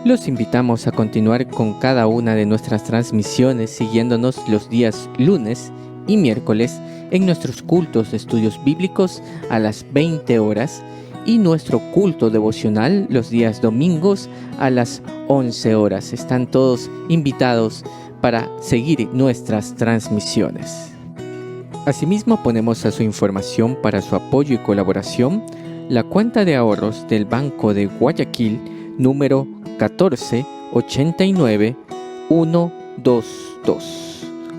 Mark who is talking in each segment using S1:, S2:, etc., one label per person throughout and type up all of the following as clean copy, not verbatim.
S1: Los invitamos a continuar con cada una de nuestras transmisiones siguiéndonos los días lunes y miércoles en nuestros cultos de estudios bíblicos a las 20 horas y nuestro culto devocional los días domingos a las 11 horas. Están todos invitados para seguir nuestras transmisiones. Asimismo, ponemos a su información para su apoyo y colaboración la cuenta de ahorros del Banco de Guayaquil, número 1489122.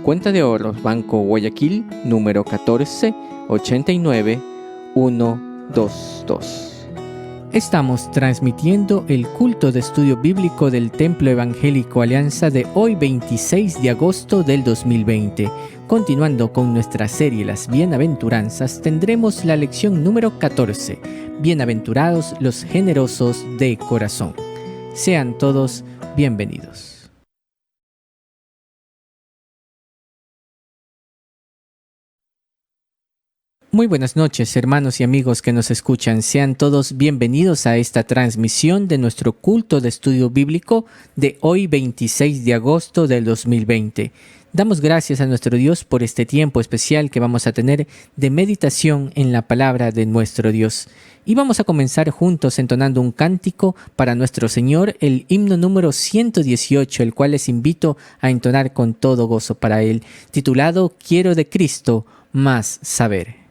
S1: Cuenta de ahorros Banco Guayaquil, número 1489122. Estamos transmitiendo el culto de estudio bíblico del Templo Evangélico Alianza de hoy 26 de agosto del 2020. Continuando con nuestra serie Las Bienaventuranzas, tendremos la lección número 14, Bienaventurados los generosos de corazón. Sean todos bienvenidos. Muy buenas noches, hermanos y amigos que nos escuchan. Sean todos bienvenidos a esta transmisión de nuestro culto de estudio bíblico de hoy 26 de agosto del 2020. Damos gracias a nuestro Dios por este tiempo especial que vamos a tener de meditación en la palabra de nuestro Dios. Y vamos a comenzar juntos entonando un cántico para nuestro Señor, el himno número 118, el cual les invito a entonar con todo gozo para Él, titulado Quiero de Cristo más saber.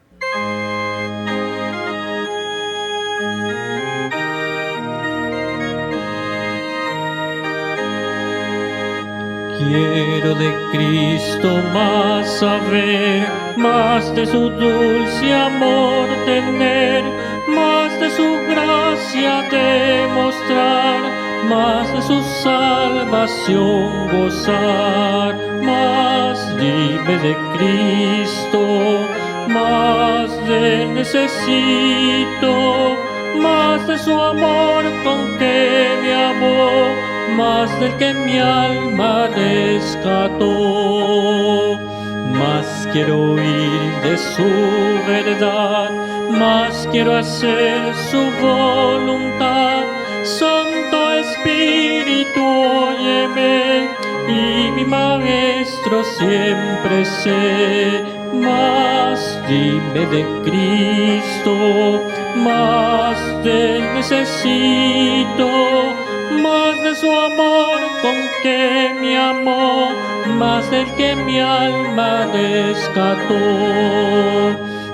S2: Quiero de Cristo más saber, más de su dulce amor tener, más de su gracia demostrar, más de su salvación gozar. Más dime de Cristo, más de Él necesito, más de su amor con que me amó, más del que mi alma rescató. Más quiero oír de su verdad, más quiero hacer su voluntad. Santo Espíritu, óyeme, y mi Maestro siempre sé. Más dime de Cristo, más de Él necesito, más de su amor con que me amó, más del que mi alma rescató.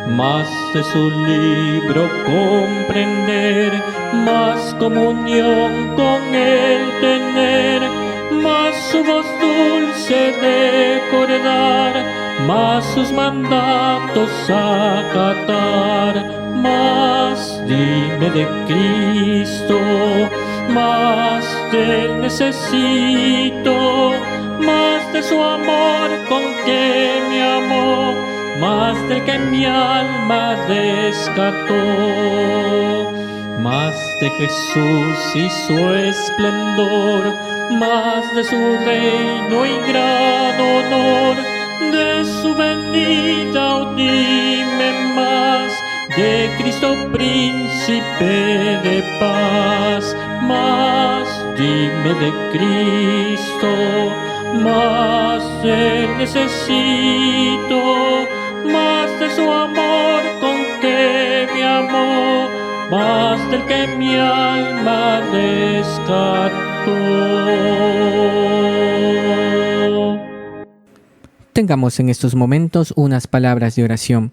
S2: Más de su libro comprender, más comunión con Él tener, más su voz dulce recordar, más sus mandatos acatar. Más dime de Cristo, más de Él necesito, más de su amor con que me amó, más del que mi alma rescató. Más de Jesús y su esplendor, más de su reino y gran honor, de su venida, oh, dime más, de Cristo príncipe de paz. Más dime de Cristo, más de Él necesito, más de su amor con que me amó, más del que mi alma rescató.
S1: Tengamos en estos momentos unas palabras de oración.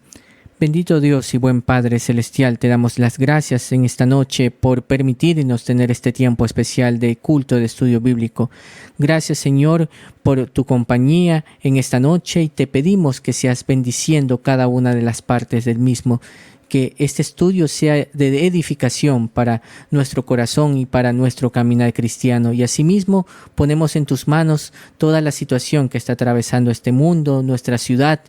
S1: Bendito Dios y buen Padre Celestial, te damos las gracias en esta noche por permitirnos tener este tiempo especial de culto de estudio bíblico. Gracias, Señor, por tu compañía en esta noche y te pedimos que seas bendiciendo cada una de las partes del mismo. Que este estudio sea de edificación para nuestro corazón y para nuestro caminar cristiano. Y asimismo ponemos en tus manos toda la situación que está atravesando este mundo, nuestra ciudad.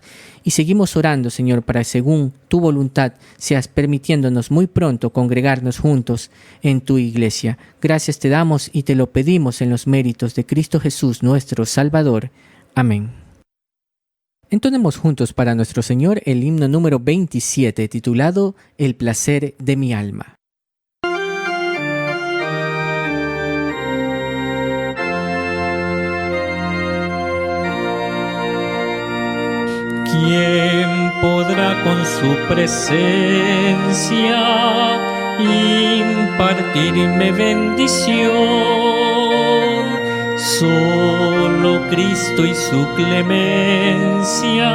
S1: Y seguimos orando, Señor, para según tu voluntad seas permitiéndonos muy pronto congregarnos juntos en tu iglesia. Gracias te damos y te lo pedimos en los méritos de Cristo Jesús, nuestro Salvador. Amén. Entonemos juntos para nuestro Señor el himno número 27, titulado El placer de mi alma.
S2: podrá con su presencia impartirme bendición. Solo Cristo y su clemencia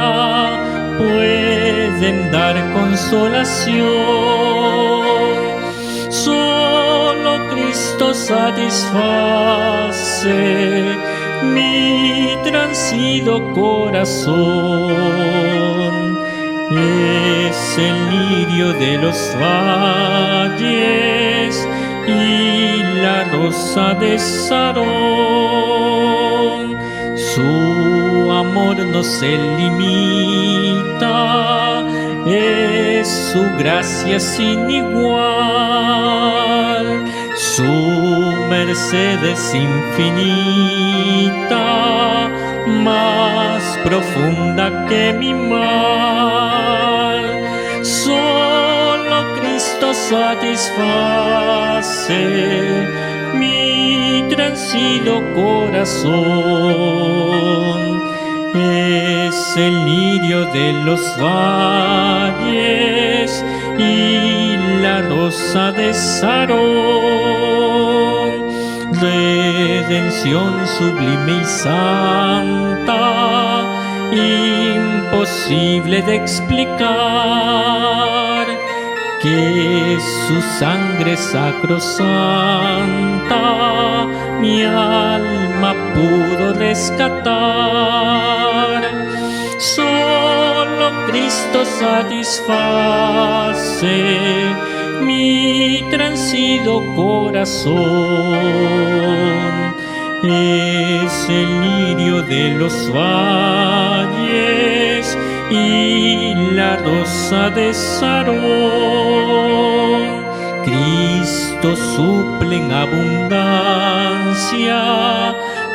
S2: pueden dar consolación. Solo Cristo satisface mi transido corazón. Es el lirio de los valles y la rosa de Sarón. Su amor no se limita, es su gracia sin igual. Su merced es infinita, más profunda que mi mal. Solo Cristo satisface mi transido corazón. Es el lirio de los valles y la rosa de Sarón. Redención sublime y santa, imposible de explicar, que su sangre sacrosanta mi alma pudo rescatar. Solo Cristo satisface mi transido corazón. Es el lirio de los valles y la rosa de Sarón. Cristo suple en abundancia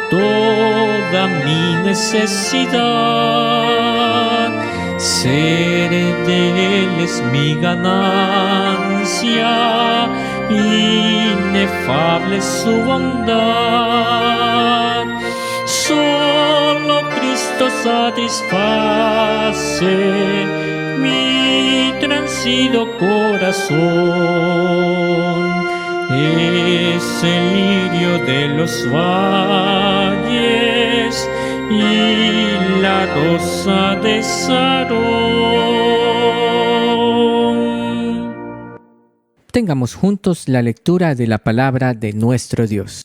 S2: toda mi necesidad. Ser de Él es mi ganancia, inefable su bondad. Solo Cristo satisface mi transido corazón. Es el lirio de los valles y la rosa de Sarón.
S1: Tengamos juntos la lectura de la palabra de nuestro Dios.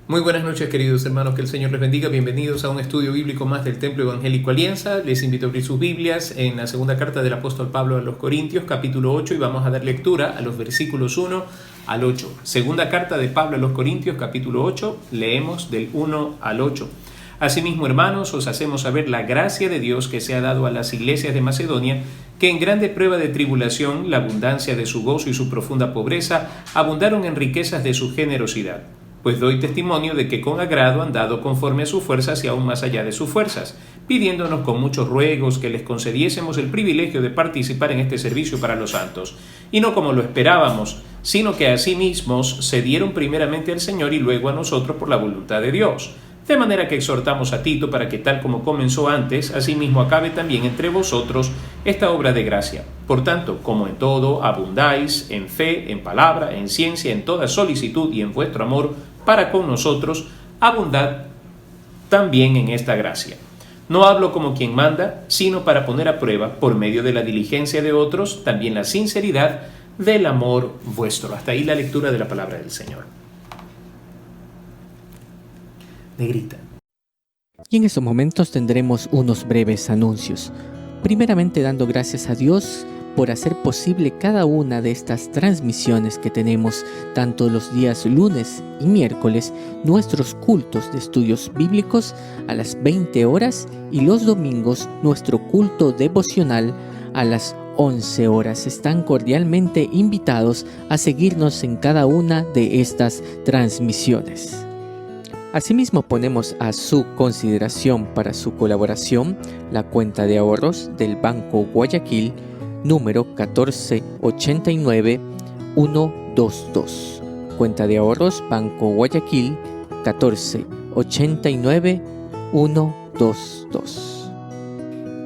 S3: Muy buenas noches, queridos hermanos, que el Señor les bendiga. Bienvenidos a un estudio bíblico más del Templo Evangélico Alianza. Les invito a abrir sus Biblias en la segunda carta del apóstol Pablo a los Corintios, capítulo 8, y vamos a dar lectura a los versículos 1 al 8. Segunda carta de Pablo a los Corintios, capítulo 8, leemos del 1 al 8. Asimismo, hermanos, os hacemos saber la gracia de Dios que se ha dado a las iglesias de Macedonia, que en grande prueba de tribulación, la abundancia de su gozo y su profunda pobreza abundaron en riquezas de su generosidad. Pues doy testimonio de que con agrado han dado conforme a sus fuerzas y aún más allá de sus fuerzas, pidiéndonos con muchos ruegos que les concediésemos el privilegio de participar en este servicio para los santos, y no como lo esperábamos, sino que a sí mismos se dieron primeramente al Señor y luego a nosotros por la voluntad de Dios. De manera que exhortamos a Tito para que tal como comenzó antes, asimismo acabe también entre vosotros esta obra de gracia. Por tanto, como en todo abundáis, en fe, en palabra, en ciencia, en toda solicitud y en vuestro amor para con nosotros, abundad también en esta gracia. No hablo como quien manda, sino para poner a prueba, por medio de la diligencia de otros, también la sinceridad del amor vuestro. Hasta ahí la lectura de la palabra del Señor. Negrita.
S1: Y en estos momentos tendremos unos breves anuncios. Primeramente dando gracias a Dios por hacer posible cada una de estas transmisiones que tenemos tanto los días lunes y miércoles, nuestros cultos de estudios bíblicos a las 20 horas y los domingos nuestro culto devocional a las 11 horas. Están cordialmente invitados a seguirnos en cada una de estas transmisiones. Asimismo, ponemos a su consideración para su colaboración la cuenta de ahorros del Banco Guayaquil, número 1489122. Cuenta de ahorros Banco Guayaquil 1489122. 222.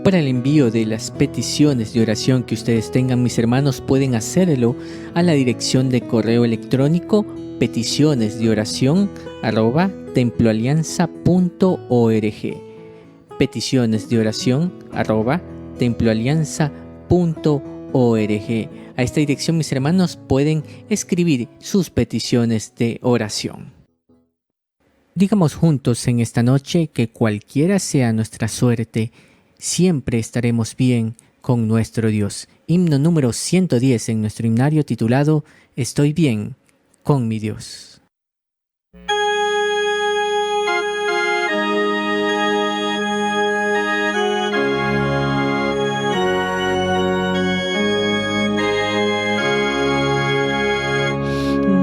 S1: Para el envío de las peticiones de oración que ustedes tengan, mis hermanos, pueden hacerlo a la dirección de correo electrónico peticionesdeoracion@temploalianza.org. peticionesdeoracion@temploalianza.org. A esta dirección, mis hermanos, pueden escribir sus peticiones de oración. Digamos juntos en esta noche que cualquiera sea nuestra suerte, siempre estaremos bien con nuestro Dios. Himno número 110 en nuestro himnario titulado Estoy bien con mi Dios.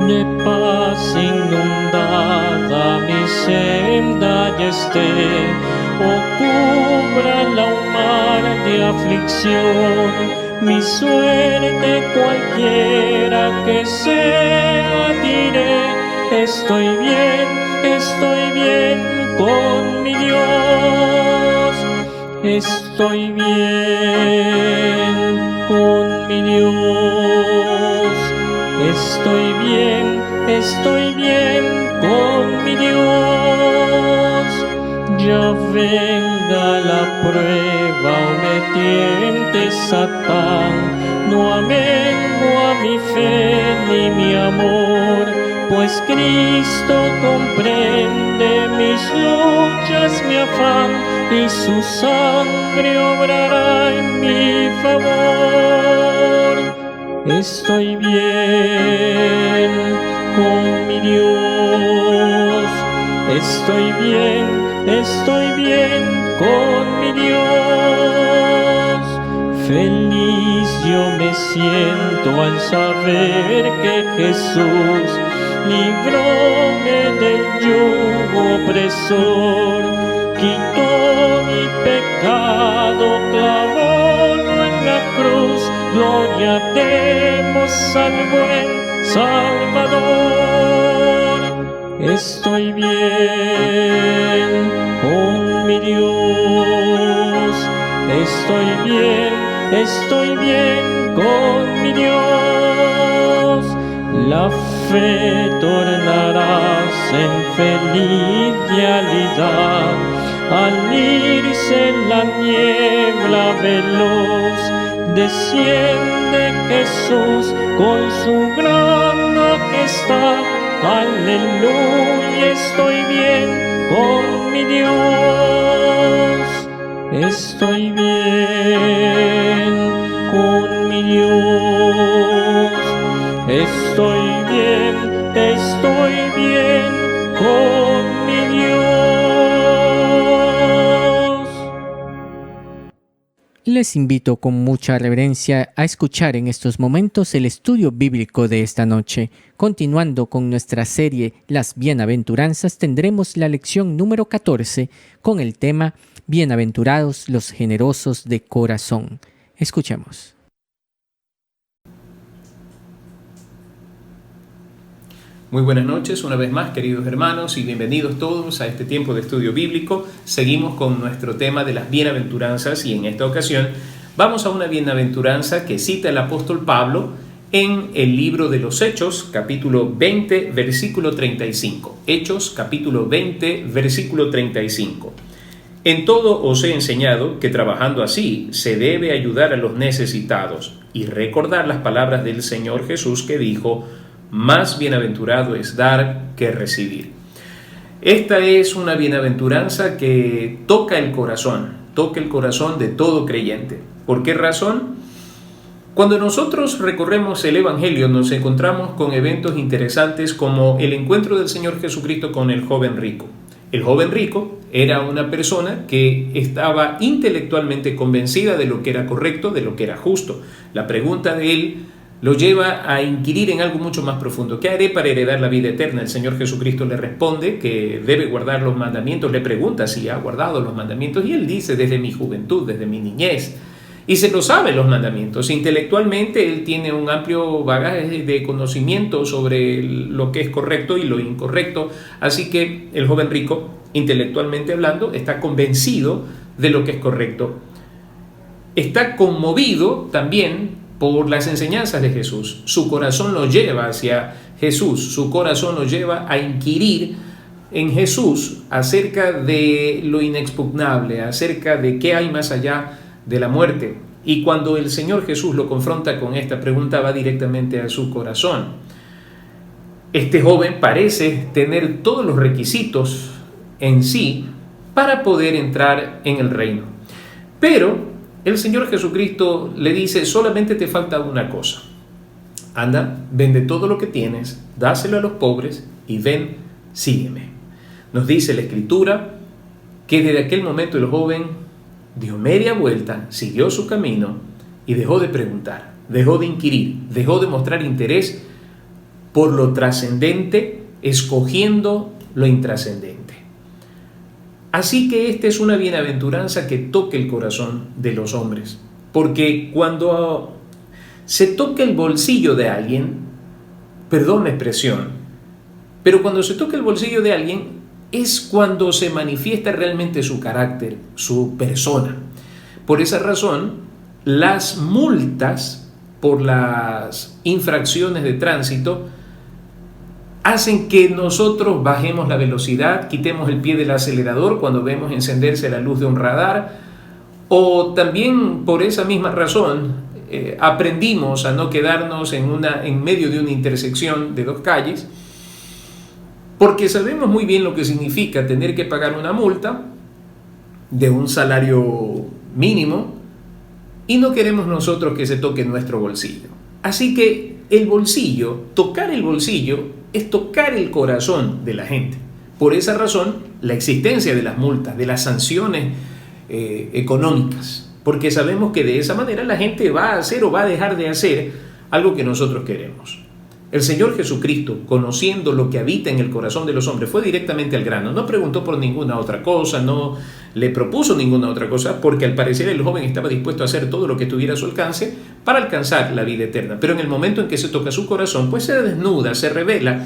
S2: De paz inundada mi senda ya esté, o cúbrala un mar de aflicción, mi suerte cualquiera que sea, diré, estoy bien con mi Dios, estoy bien con mi Dios, estoy bien con mi Dios. Ya venga la prueba o me tiente Satán, no amengo a mi fe ni mi amor, pues Cristo comprende mis luchas, mi afán, y su sangre obrará en mi favor. Estoy bien con mi Dios, estoy bien con mi Dios. Feliz yo me siento al saber que Jesús libróme del yugo opresor, quitó mi pecado, clavólo en la cruz. Gloria demos al buen Salvador. Estoy bien con mi Dios, estoy bien con mi Dios. La fe tornarás en feliz realidad al irse la niebla veloz. Desciende Jesús con su gran majestad. Aleluya, estoy bien con mi Dios. Estoy bien con mi Dios. Estoy bien con mi Dios.
S1: Les invito con mucha reverencia a escuchar en estos momentos el estudio bíblico de esta noche. Continuando con nuestra serie Las Bienaventuranzas, tendremos la lección número 14 con el tema Bienaventurados los generosos de corazón. Escuchemos.
S3: Muy buenas noches una vez más, queridos hermanos, y bienvenidos todos a este tiempo de estudio bíblico. Seguimos con nuestro tema de las bienaventuranzas y en esta ocasión vamos a una bienaventuranza que cita el apóstol Pablo en el libro de los Hechos, capítulo 20, versículo 35. Hechos, capítulo 20, versículo 35. En todo os he enseñado que trabajando así se debe ayudar a los necesitados y recordar las palabras del Señor Jesús que dijo: más bienaventurado es dar que recibir. Esta es una bienaventuranza que toca el corazón de todo creyente. ¿Por qué razón? Cuando nosotros recorremos el Evangelio nos encontramos con eventos interesantes como el encuentro del Señor Jesucristo con el joven rico. El joven rico era una persona que estaba intelectualmente convencida de lo que era correcto, de lo que era justo. La pregunta de él lo lleva a inquirir en algo mucho más profundo. ¿Qué haré para heredar la vida eterna? El Señor Jesucristo le responde que debe guardar los mandamientos. Le pregunta si ha guardado los mandamientos y él dice: desde mi juventud, desde mi niñez. y se lo sabe los mandamientos. Intelectualmente él tiene un amplio bagaje de conocimiento sobre lo que es correcto y lo incorrecto. Así que el joven rico, intelectualmente hablando, está convencido de lo que es correcto. Está conmovido también por las enseñanzas de Jesús. Su corazón lo lleva hacia Jesús. Su corazón lo lleva a inquirir en Jesús acerca de lo inexpugnable, acerca de qué hay más allá de la muerte. Y cuando el Señor Jesús lo confronta con esta pregunta, va directamente a su corazón. Este joven parece tener todos los requisitos en sí para poder entrar en el reino. Pero el Señor Jesucristo le dice: solamente te falta una cosa. Anda, vende todo lo que tienes, dáselo a los pobres y ven, sígueme. Nos dice la Escritura que desde aquel momento el joven dio media vuelta, siguió su camino y dejó de preguntar, dejó de inquirir, dejó de mostrar interés por lo trascendente, escogiendo lo intrascendente. Así que esta es una bienaventuranza que toque el corazón de los hombres, porque cuando se toca el bolsillo de alguien, perdón la expresión, pero cuando se toca el bolsillo de alguien, es cuando se manifiesta realmente su carácter, su persona. Por esa razón, las multas por las infracciones de tránsito hacen que nosotros bajemos la velocidad, quitemos el pie del acelerador cuando vemos encenderse la luz de un radar, o también por esa misma razón aprendimos a no quedarnos en medio de una intersección de dos calles, porque sabemos muy bien lo que significa tener que pagar una multa de un salario mínimo y no queremos nosotros que se toque nuestro bolsillo. Así que el bolsillo, tocar el bolsillo, es tocar el corazón de la gente. Por esa razón, la existencia de las multas, de las sanciones económicas, porque sabemos que de esa manera la gente va a hacer o va a dejar de hacer algo que nosotros queremos. El Señor Jesucristo, conociendo lo que habita en el corazón de los hombres, fue directamente al grano. No preguntó por ninguna otra cosa, no le propuso ninguna otra cosa, porque al parecer el joven estaba dispuesto a hacer todo lo que tuviera a su alcance para alcanzar la vida eterna. Pero en el momento en que se toca su corazón, pues se desnuda, se revela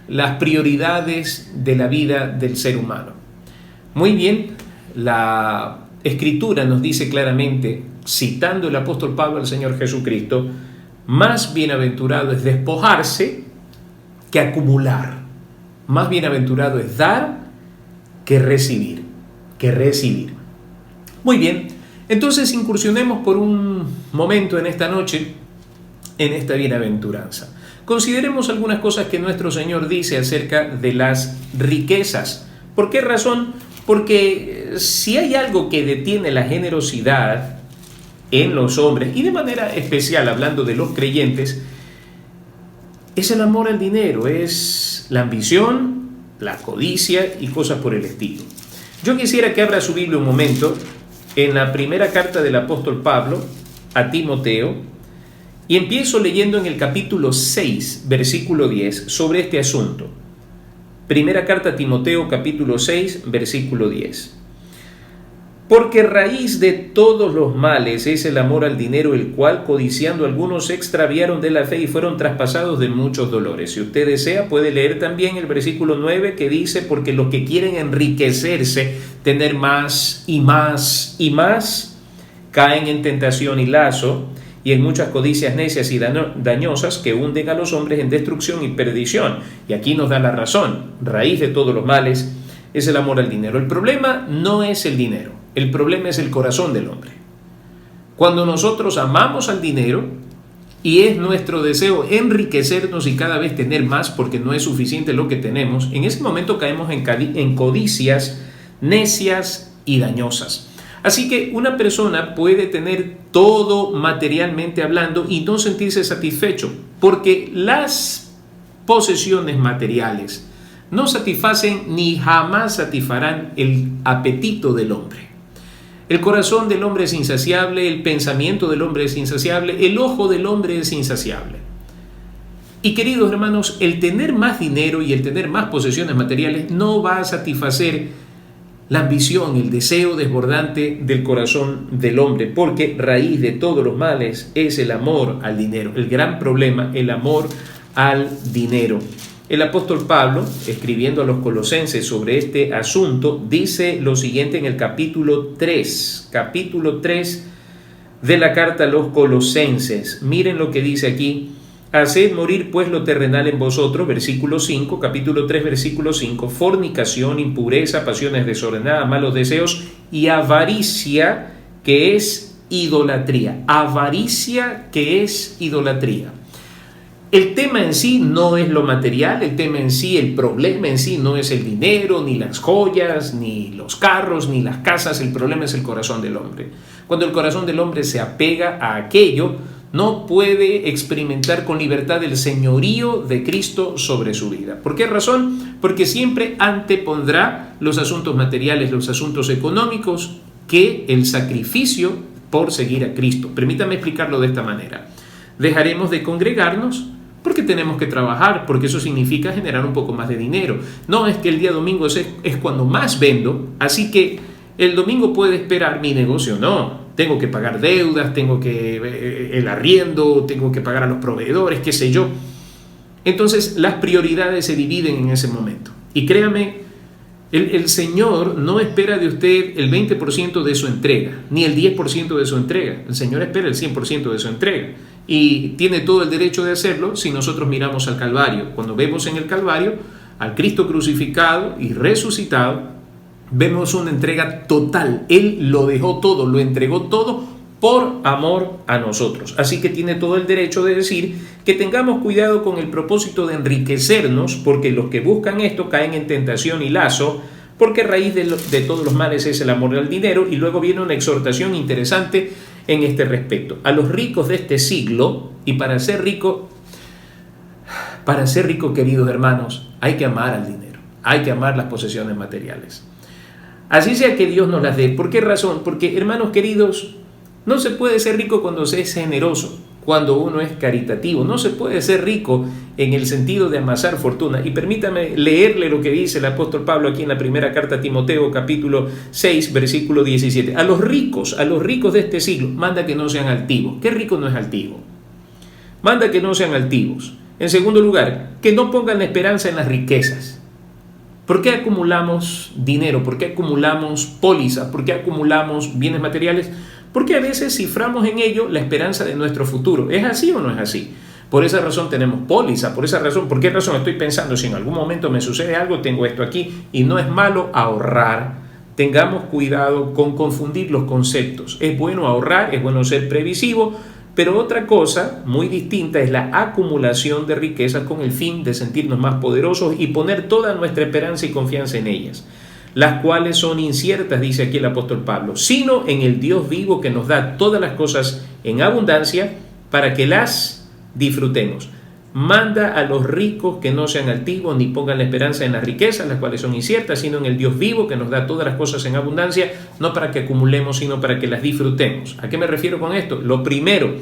S3: las prioridades de la vida del ser humano. Muy bien, la Escritura nos dice claramente, citando el apóstol Pablo al Señor Jesucristo: más bienaventurado es despojarse que acumular. Más bienaventurado es dar que recibir. Muy bien, entonces incursionemos por un momento en esta noche en esta bienaventuranza. Consideremos algunas cosas que nuestro Señor dice acerca de las riquezas. ¿Por qué razón? Porque si hay algo que detiene la generosidad en los hombres, y de manera especial hablando de los creyentes, es el amor al dinero, es la ambición, la codicia y cosas por el estilo. Yo quisiera que abra su Biblia un momento en la primera carta del apóstol Pablo a Timoteo, y empiezo leyendo en el capítulo 6, versículo 10, sobre este asunto. Primera carta a Timoteo, capítulo 6, versículo 10. Porque raíz de todos los males es el amor al dinero, el cual, codiciando algunos, se extraviaron de la fe y fueron traspasados de muchos dolores. Si usted desea, puede leer también el versículo 9, que dice: porque los que quieren enriquecerse, tener más y más y más, caen en tentación y lazo, y en muchas codicias necias y dañosas que hunden a los hombres en destrucción y perdición. Y aquí nos da la razón. Raíz de todos los males es el amor al dinero. El problema no es el dinero, el problema es el corazón del hombre. Cuando nosotros amamos al dinero y es nuestro deseo enriquecernos y cada vez tener más porque no es suficiente lo que tenemos, en ese momento caemos en codicias necias y dañosas. Así que una persona puede tener todo materialmente hablando y no sentirse satisfecho, porque las posesiones materiales no satisfacen ni jamás satisfarán el apetito del hombre. El corazón del hombre es insaciable, el pensamiento del hombre es insaciable, el ojo del hombre es insaciable. Y queridos hermanos, el tener más dinero y el tener más posesiones materiales no va a satisfacer la ambición, el deseo desbordante del corazón del hombre, porque raíz de todos los males es el amor al dinero. El gran problema, el amor al dinero. El apóstol Pablo, escribiendo a los colosenses sobre este asunto, dice lo siguiente en el capítulo 3 de la carta a los colosenses. Miren lo que dice aquí: haced morir pues lo terrenal en vosotros, versículo 5, capítulo 3, versículo 5, fornicación, impureza, pasiones desordenadas, malos deseos y avaricia, que es idolatría. Avaricia, que es idolatría. El tema en sí no es lo material, el tema en sí, el problema en sí no es el dinero, ni las joyas, ni los carros, ni las casas. El problema es el corazón del hombre. Cuando el corazón del hombre se apega a aquello, no puede experimentar con libertad el señorío de Cristo sobre su vida. ¿Por qué razón? Porque siempre antepondrá los asuntos materiales, los asuntos económicos, que el sacrificio por seguir a Cristo. Permítame explicarlo de esta manera. Dejaremos de congregarnos porque tenemos que trabajar, porque eso significa generar un poco más de dinero. No es que el día domingo es cuando más vendo, así que el domingo puede esperar mi negocio. No, tengo que pagar deudas, tengo que el arriendo, tengo que pagar a los proveedores, qué sé yo. Entonces las prioridades se dividen en ese momento. Y créame, el Señor no espera de usted el 20% de su entrega, ni el 10% de su entrega. El Señor espera el 100% de su entrega. Y tiene todo el derecho de hacerlo si nosotros miramos al Calvario. Cuando vemos en el Calvario al Cristo crucificado y resucitado, vemos una entrega total. Él lo dejó todo, lo entregó todo por amor a nosotros. Así que tiene todo el derecho de decir que tengamos cuidado con el propósito de enriquecernos, porque los que buscan esto caen en tentación y lazo, porque raíz de todos los males es el amor al dinero. Y luego viene una exhortación interesante en este respecto. A los ricos de este siglo, y para ser rico, queridos hermanos, hay que amar al dinero, hay que amar las posesiones materiales. Así sea que Dios nos las dé. ¿Por qué razón? Porque, hermanos queridos, no se puede ser rico cuando se es generoso, cuando uno es caritativo. No se puede ser rico en el sentido de amasar fortuna. Y permítame leerle lo que dice el apóstol Pablo aquí en la primera carta a Timoteo, capítulo 6, versículo 17. A los ricos de este siglo, manda que no sean altivos. ¿Qué rico no es altivo? Manda que no sean altivos. En segundo lugar, que no pongan la esperanza en las riquezas. ¿Por qué acumulamos dinero? ¿Por qué acumulamos pólizas? ¿Por qué acumulamos bienes materiales? Porque a veces ciframos en ello la esperanza de nuestro futuro. ¿Es así o no es así? Por esa razón tenemos póliza, por esa razón, ¿por qué razón estoy pensando si en algún momento me sucede algo, tengo esto aquí? Y no es malo ahorrar. Tengamos cuidado con confundir los conceptos. Es bueno ahorrar, es bueno ser previsivo, pero otra cosa muy distinta es la acumulación de riquezas con el fin de sentirnos más poderosos y poner toda nuestra esperanza y confianza en ellas, las cuales son inciertas, dice aquí el apóstol Pablo, sino en el Dios vivo que nos da todas las cosas en abundancia para que las disfrutemos. Manda a los ricos que no sean altivos ni pongan la esperanza en las riquezas, las cuales son inciertas, sino en el Dios vivo que nos da todas las cosas en abundancia, no para que acumulemos, sino para que las disfrutemos. ¿A qué me refiero con esto? Lo primero,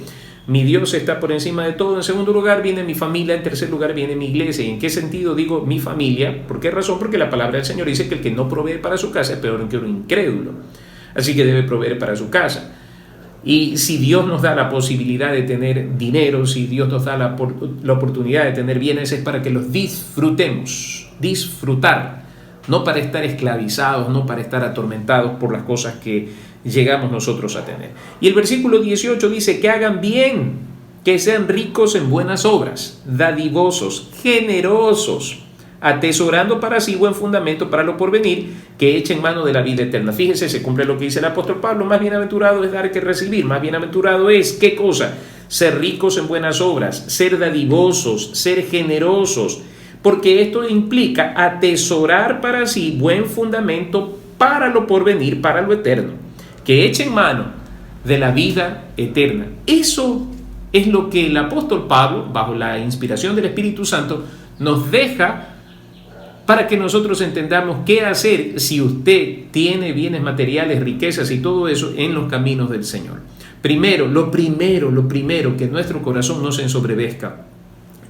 S3: mi Dios está por encima de todo. En segundo lugar viene mi familia. En tercer lugar viene mi iglesia. ¿Y en qué sentido digo mi familia? ¿Por qué razón? Porque la palabra del Señor dice que el que no provee para su casa es peor que un incrédulo. Así que debe proveer para su casa. Y si Dios nos da la posibilidad de tener dinero, si Dios nos da la oportunidad de tener bienes, es para que los disfrutemos. Disfrutar. No para estar esclavizados, no para estar atormentados por las cosas que llegamos nosotros a tener. Y el versículo 18 dice que hagan bien, que sean ricos en buenas obras, dadivosos, generosos, atesorando para sí buen fundamento para lo porvenir, que echen mano de la vida eterna. Fíjense, se cumple lo que dice el apóstol Pablo: más bienaventurado es dar que recibir. Más bienaventurado es, ¿qué cosa? Ser ricos en buenas obras, ser dadivosos, ser generosos, porque esto implica atesorar para sí buen fundamento para lo porvenir, para lo eterno, que echen mano de la vida eterna. Eso es lo que el apóstol Pablo, bajo la inspiración del Espíritu Santo, nos deja para que nosotros entendamos qué hacer si usted tiene bienes materiales, riquezas y todo eso en los caminos del Señor. Lo primero, que nuestro corazón no se ensoberbezca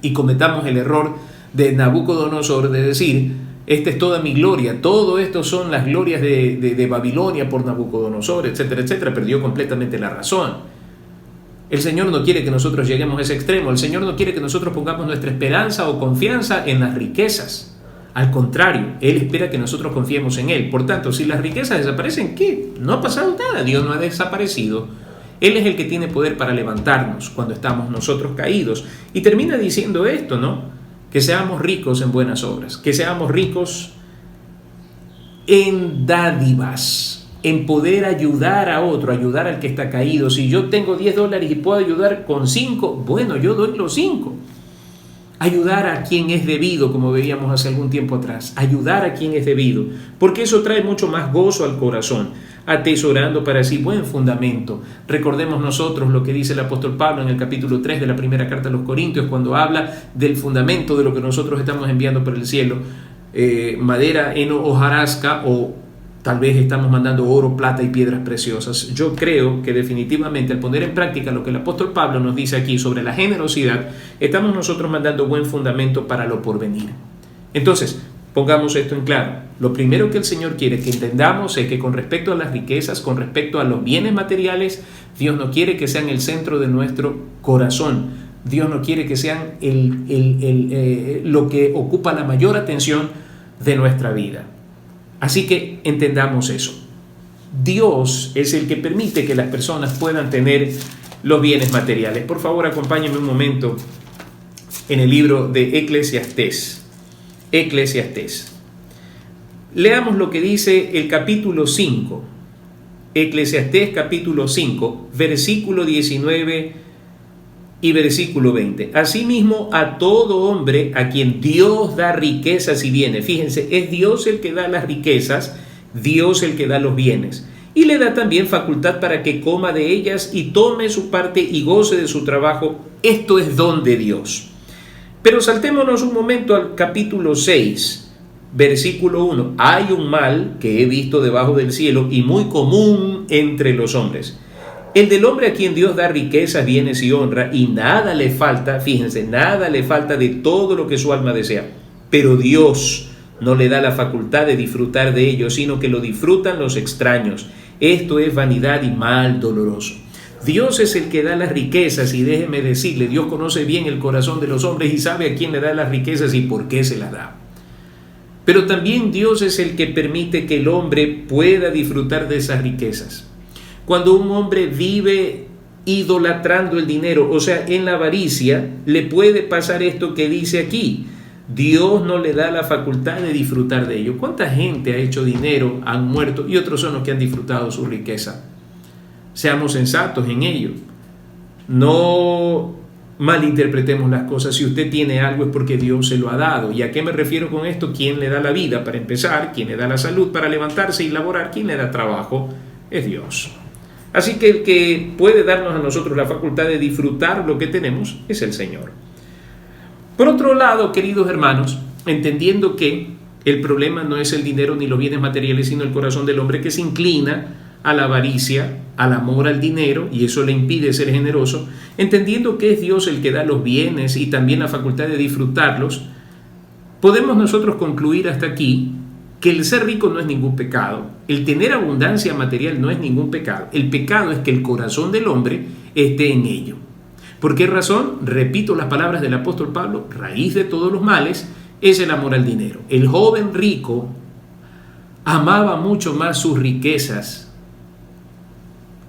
S3: y cometamos el error de Nabucodonosor de decir: esta es toda mi gloria, todo esto son las glorias de Babilonia por Nabucodonosor, etcétera, etcétera, perdió completamente la razón. El Señor no quiere que nosotros lleguemos a ese extremo, el Señor no quiere que nosotros pongamos nuestra esperanza o confianza en las riquezas. Al contrario, Él espera que nosotros confiemos en Él. Por tanto, si las riquezas desaparecen, ¿qué? No ha pasado nada, Dios no ha desaparecido. Él es el que tiene poder para levantarnos cuando estamos nosotros caídos. Y termina diciendo esto, ¿no? Que seamos ricos en buenas obras, que seamos ricos en dádivas, en poder ayudar a otro, ayudar al que está caído. Si yo tengo $10 y puedo ayudar con 5, bueno, yo doy los 5. Ayudar a quien es debido, como veíamos hace algún tiempo atrás, ayudar a quien es debido, porque eso trae mucho más gozo al corazón, atesorando para sí buen fundamento. Recordemos nosotros lo que dice el apóstol Pablo en el capítulo 3 de la primera carta a los Corintios, cuando habla del fundamento de lo que nosotros estamos enviando por el cielo, madera, heno, hojarasca, o tal vez estamos mandando oro, plata y piedras preciosas. Yo creo que definitivamente al poner en práctica lo que el apóstol Pablo nos dice aquí sobre la generosidad, estamos nosotros mandando buen fundamento para lo porvenir. Entonces, pongamos esto en claro. Lo primero que el Señor quiere que entendamos es que con respecto a las riquezas, con respecto a los bienes materiales, Dios no quiere que sean el centro de nuestro corazón. Dios no quiere que sean lo que ocupa la mayor atención de nuestra vida. Así que entendamos eso. Dios es el que permite que las personas puedan tener los bienes materiales. Por favor, acompáñenme un momento en el libro de Eclesiastés. Eclesiastés. Leamos lo que dice el capítulo 5. Eclesiastés capítulo 5, versículo 19 y versículo 20. Asimismo, a todo hombre a quien Dios da riquezas y bienes. Fíjense, es Dios el que da las riquezas, Dios el que da los bienes. Y le da también facultad para que coma de ellas y tome su parte y goce de su trabajo. Esto es don de Dios. Pero saltémonos un momento al capítulo 6, versículo 1. Hay un mal que he visto debajo del cielo y muy común entre los hombres. El del hombre a quien Dios da riquezas, bienes y honra, y nada le falta, fíjense, nada le falta de todo lo que su alma desea. Pero Dios no le da la facultad de disfrutar de ello, sino que lo disfrutan los extraños. Esto es vanidad y mal doloroso. Dios es el que da las riquezas, y déjeme decirle, Dios conoce bien el corazón de los hombres y sabe a quién le da las riquezas y por qué se las da. Pero también Dios es el que permite que el hombre pueda disfrutar de esas riquezas. Cuando un hombre vive idolatrando el dinero, o sea, en la avaricia, le puede pasar esto que dice aquí. Dios no le da la facultad de disfrutar de ello. ¿Cuánta gente ha hecho dinero, han muerto y otros son los que han disfrutado su riqueza? Seamos sensatos en ello. No malinterpretemos las cosas. Si usted tiene algo es porque Dios se lo ha dado. ¿Y a qué me refiero con esto? ¿Quién le da la vida para empezar? ¿Quién le da la salud para levantarse y laborar? ¿Quién le da trabajo? Es Dios. Así que el que puede darnos a nosotros la facultad de disfrutar lo que tenemos es el Señor. Por otro lado, queridos hermanos, entendiendo que el problema no es el dinero ni los bienes materiales, sino el corazón del hombre que se inclina a la avaricia, al amor al dinero, y eso le impide ser generoso, entendiendo que es Dios el que da los bienes y también la facultad de disfrutarlos, podemos nosotros concluir hasta aquí que el ser rico no es ningún pecado, el tener abundancia material no es ningún pecado. El pecado es que el corazón del hombre esté en ello. ¿Por qué razón? Repito las palabras del apóstol Pablo, raíz de todos los males es el amor al dinero. El joven rico amaba mucho más sus riquezas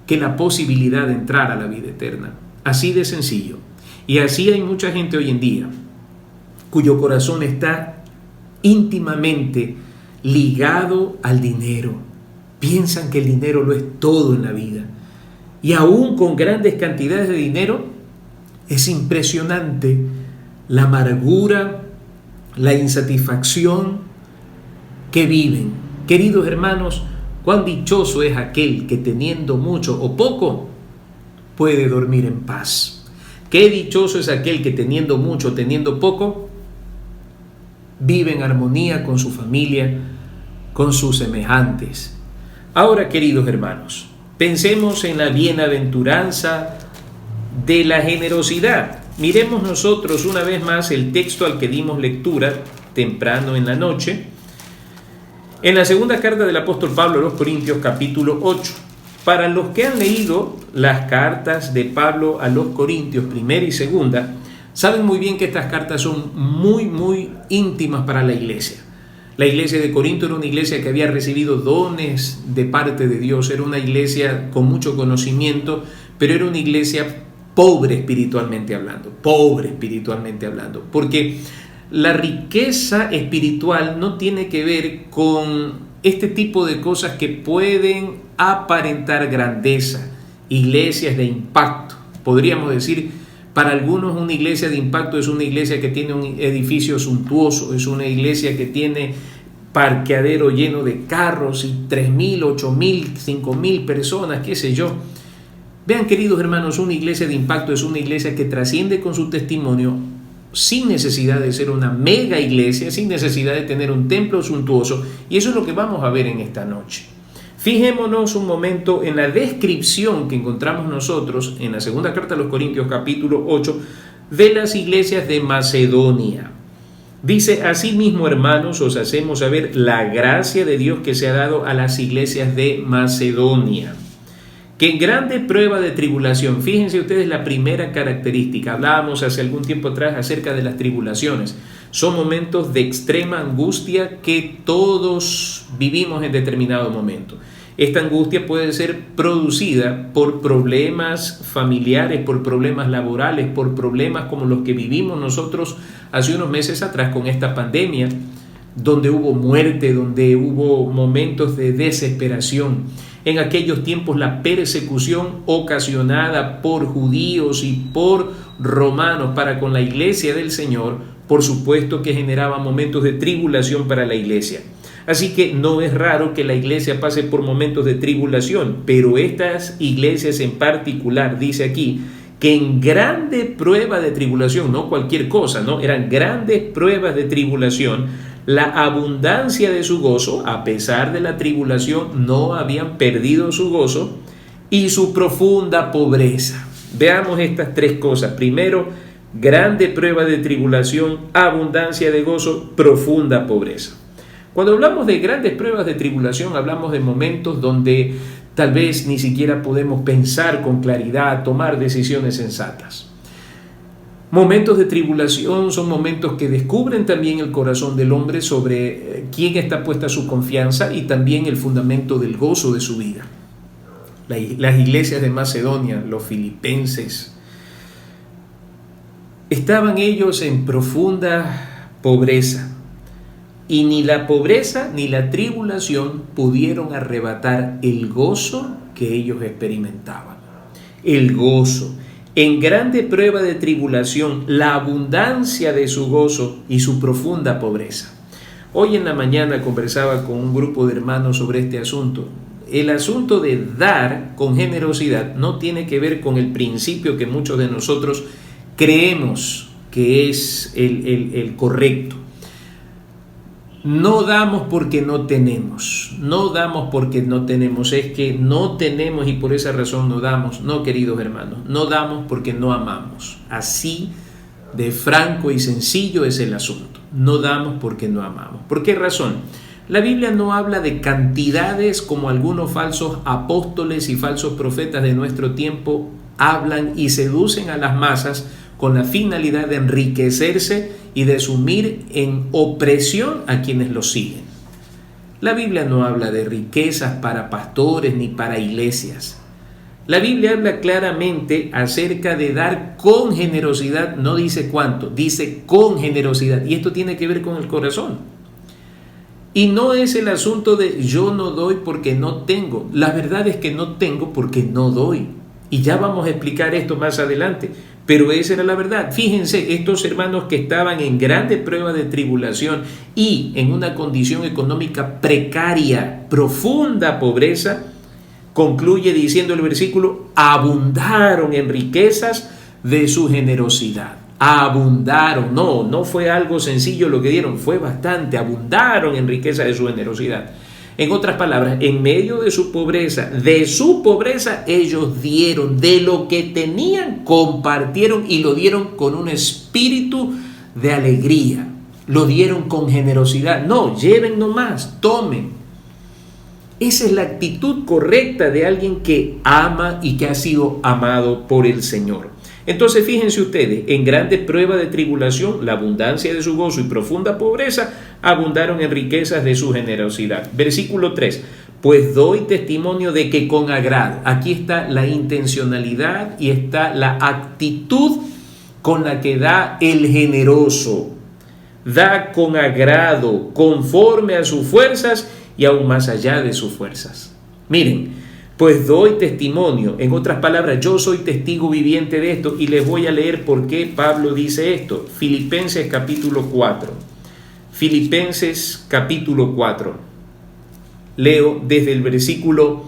S3: que la posibilidad de entrar a la vida eterna. Así de sencillo. Y así hay mucha gente hoy en día cuyo corazón está íntimamente ligado al dinero. Piensan que el dinero lo es todo en la vida. Y aún con grandes cantidades de dinero, es impresionante la amargura, la insatisfacción que viven. Queridos hermanos, cuán dichoso es aquel que teniendo mucho o poco puede dormir en paz. Qué dichoso es aquel que teniendo mucho o teniendo poco vive en armonía con su familia, con sus semejantes. Ahora, queridos hermanos, pensemos en la bienaventuranza de la generosidad. Miremos nosotros una vez más el texto al que dimos lectura temprano en la noche, En la segunda carta del apóstol Pablo a los Corintios, capítulo 8. Para los que han leído las cartas de Pablo a los Corintios, primera y segunda, saben muy bien que estas cartas son muy íntimas para la iglesia. La iglesia de Corinto era una iglesia que había recibido dones de parte de Dios, era una iglesia con mucho conocimiento, pero era una iglesia pobre espiritualmente hablando, porque la riqueza espiritual no tiene que ver con este tipo de cosas que pueden aparentar grandeza, iglesias de impacto. Podríamos decir, para algunos una iglesia de impacto es una iglesia que tiene un edificio suntuoso, es una iglesia que tiene parqueadero lleno de carros y 3,000, 8,000, 5,000 personas, qué sé yo. Vean, queridos hermanos, una iglesia de impacto es una iglesia que trasciende con su testimonio sin necesidad de ser una mega iglesia, sin necesidad de tener un templo suntuoso, y eso es lo que vamos a ver en esta noche. Fijémonos un momento en la descripción que encontramos nosotros en la segunda carta a los Corintios, capítulo 8, de las iglesias de Macedonia. Dice: asimismo, hermanos, os hacemos saber la gracia de Dios que se ha dado a las iglesias de Macedonia, que en grande prueba de tribulación, fíjense ustedes la primera característica, hablábamos hace algún tiempo atrás acerca de las tribulaciones, son momentos de extrema angustia que todos vivimos en determinado momento. Esta angustia puede ser producida por problemas familiares, por problemas laborales, por problemas como los que vivimos nosotros hace unos meses atrás con esta pandemia, donde hubo muerte, donde hubo momentos de desesperación. En aquellos tiempos la persecución ocasionada por judíos y por romanos para con la iglesia del Señor, por supuesto que generaba momentos de tribulación para la iglesia. Así que no es raro que la iglesia pase por momentos de tribulación, pero estas iglesias en particular, dice aquí, que en grande prueba de tribulación, no cualquier cosa, no, eran grandes pruebas de tribulación, la abundancia de su gozo, a pesar de la tribulación, no habían perdido su gozo, y su profunda pobreza. Veamos estas tres cosas. Primero, grande prueba de tribulación, abundancia de gozo, profunda pobreza. Cuando hablamos de grandes pruebas de tribulación, hablamos de momentos donde tal vez ni siquiera podemos pensar con claridad, tomar decisiones sensatas. Momentos de tribulación son momentos que descubren también el corazón del hombre sobre quién está puesta su confianza y también el fundamento del gozo de su vida. Las iglesias de Macedonia, los filipenses, estaban ellos en profunda pobreza. Y ni la pobreza ni la tribulación pudieron arrebatar el gozo que ellos experimentaban. El gozo. En grande prueba de tribulación, la abundancia de su gozo y su profunda pobreza. Hoy en la mañana conversaba con un grupo de hermanos sobre este asunto. El asunto de dar con generosidad no tiene que ver con el principio que muchos de nosotros creemos que es el correcto. No damos porque no tenemos, es que no tenemos y por esa razón no damos. No, queridos hermanos, no damos porque no amamos. Así de franco y sencillo es el asunto. No damos porque no amamos. ¿Por qué razón? La Biblia no habla de cantidades como algunos falsos apóstoles y falsos profetas de nuestro tiempo hablan y seducen a las masas con la finalidad de enriquecerse y de sumir en opresión a quienes los siguen. La Biblia no habla de riquezas para pastores ni para iglesias. La Biblia habla claramente acerca de dar con generosidad, no dice cuánto, dice con generosidad, y esto tiene que ver con el corazón. Y no es el asunto de yo no doy porque no tengo. La verdad es que no tengo porque no doy. Y ya vamos a explicar esto más adelante. Pero esa era la verdad. Fíjense, estos hermanos que estaban en grande prueba de tribulación y en una condición económica precaria, profunda pobreza, concluye diciendo el versículo, abundaron en riquezas de su generosidad. Abundaron, no fue algo sencillo lo que dieron, fue bastante, abundaron en riqueza de su generosidad. En otras palabras, en medio de su pobreza, ellos dieron, de lo que tenían, compartieron y lo dieron con un espíritu de alegría. lo dieron con generosidad. No, lleven nomás, tomen. Esa es la actitud correcta de alguien que ama y que ha sido amado por el Señor. Entonces fíjense ustedes, en grande prueba de tribulación, la abundancia de su gozo y profunda pobreza abundaron en riquezas de su generosidad. Versículo 3. Pues doy testimonio de que con agrado, aquí está la intencionalidad y está la actitud con la que da el generoso. Da con agrado, conforme a sus fuerzas y aún más allá de sus fuerzas. Miren, pues doy testimonio, en otras palabras, yo soy testigo viviente de esto y les voy a leer por qué Pablo dice esto. Filipenses capítulo 4. Filipenses capítulo 4. Leo desde el versículo